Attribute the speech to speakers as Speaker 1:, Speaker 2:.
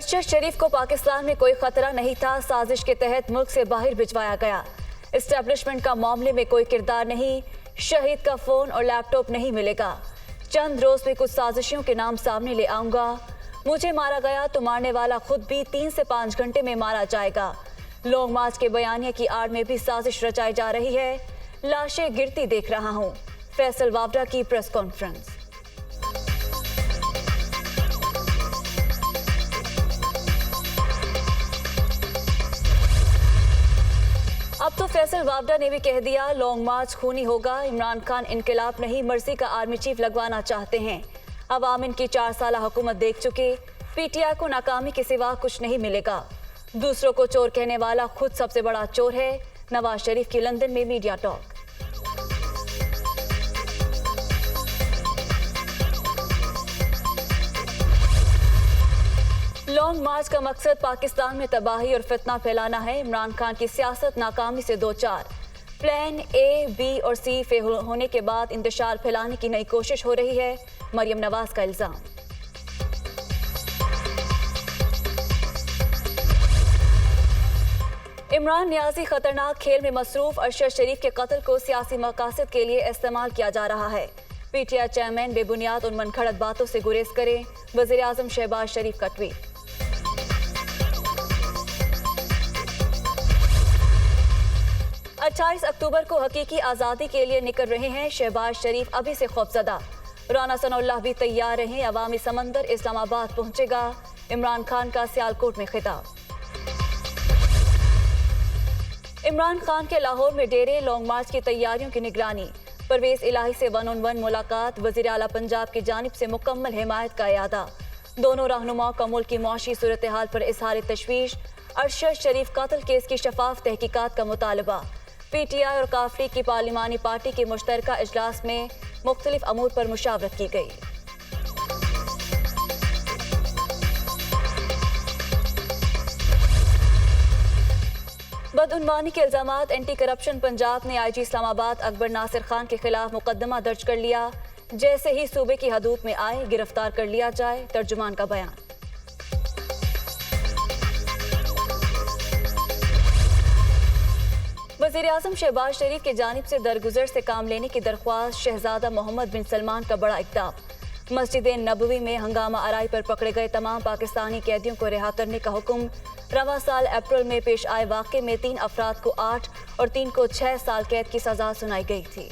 Speaker 1: अरशद शरीफ को पाकिस्तान में कोई खतरा नहीं था, साजिश के तहत मुल्क से बाहर भिजवाया गया। एस्टेब्लिशमेंट का मामले में कोई किरदार नहीं, शहीद का फोन और लैपटॉप नहीं मिलेगा। चंद रोज में कुछ साजिशों के नाम सामने ले आऊंगा। मुझे मारा गया तो मारने वाला खुद भी 3 से 5 घंटे में मारा जाएगा। लॉन्ग मार्च के बयानिया की आड़ में भी साजिश रचाई जा रही है। लाशें गिरती देख रहा हूं। फैसल वावडा की प्रेस कॉन्फ्रेंस। अब तो फैसल वावडा ने भी कह दिया, लॉन्ग मार्च खूनी होगा। इमरान खान इनकलाब नहीं, मर्जी का आर्मी चीफ लगवाना चाहते हैं। अवाम इनकी 4 साल हुकूमत देख चुके। पीटीआई को नाकामी के सिवा कुछ नहीं मिलेगा। दूसरों को चोर कहने वाला खुद सबसे बड़ा चोर है। नवाज शरीफ की लंदन में मीडिया टॉक। लॉन्ग मार्च का मकसद पाकिस्तान में तबाही और फितना फैलाना है। इमरान खान की सियासत नाकामी से दो चार। प्लान ए, बी और सी फेल होने के बाद इंतशार फैलाने की नई कोशिश हो रही है। मरियम नवाज का इल्जाम। इमरान नियाजी खतरनाक खेल में मसरूफ। अरशद शरीफ के कत्ल को सियासी मकासद के लिए इस्तेमाल किया जा रहा है। पीटीआई चेयरमैन बेबुनियाद और मनगढ़ंत बातों से गुरेज करें। वज़ीर आज़म शहबाज शरीफ का ट्वीट। 28 अक्टूबर को हकीकी आज़ादी के लिए निकल रहे हैं शहबाज शरीफ, अभी से खौफजदा। राना सनाउल्लाह भी तैयार रहे। अवामी समंदर इस्लामाबाद पहुंचेगा। इमरान खान का सियालकोट में खिताब। इमरान खान के लाहौर में डेरे, लॉन्ग मार्च की तैयारियों की निगरानी। परवेज इलाही से 1-on-1 मुलाकात। वज़ीर आला पंजाब की जानिब से मुकम्मल हिमायत का इयादा। दोनों रहनुमाओं का मुल्क की मुआशी सूरत हाल पर इजहार तशवीश। अरशद शरीफ कत्ल केस की शफाफ तहकीकात का मुतालबा। पीटीआई और काफरी की पार्लिमानी पार्टी के मुश्तरका इजलास में मुख्तलिफ अमूर पर मुशावरत की गई। बदउनवानी के इल्जामात। एंटी करप्शन पंजाब ने आईजी इस्लामाबाद अकबर नासिर खान के खिलाफ मुकदमा दर्ज कर लिया। जैसे ही सूबे की हदूद में आए गिरफ्तार कर लिया जाए। तर्जुमान का बयान। वज़ीर आज़म शहबाज शरीफ की जानिब से दरगुजर से काम लेने की दरख्वास्त। शहजादा मोहम्मद बिन सलमान का बड़ा इक़दाम। मस्जिद नबवी में हंगामा आराई पर पकड़े गए तमाम पाकिस्तानी कैदियों को रिहा करने का हुक्म। रवां साल अप्रैल में पेश आए वाक़े में 3 अफराद को 8 और 3 को 6 साल कैद की सज़ा सुनाई गई थी।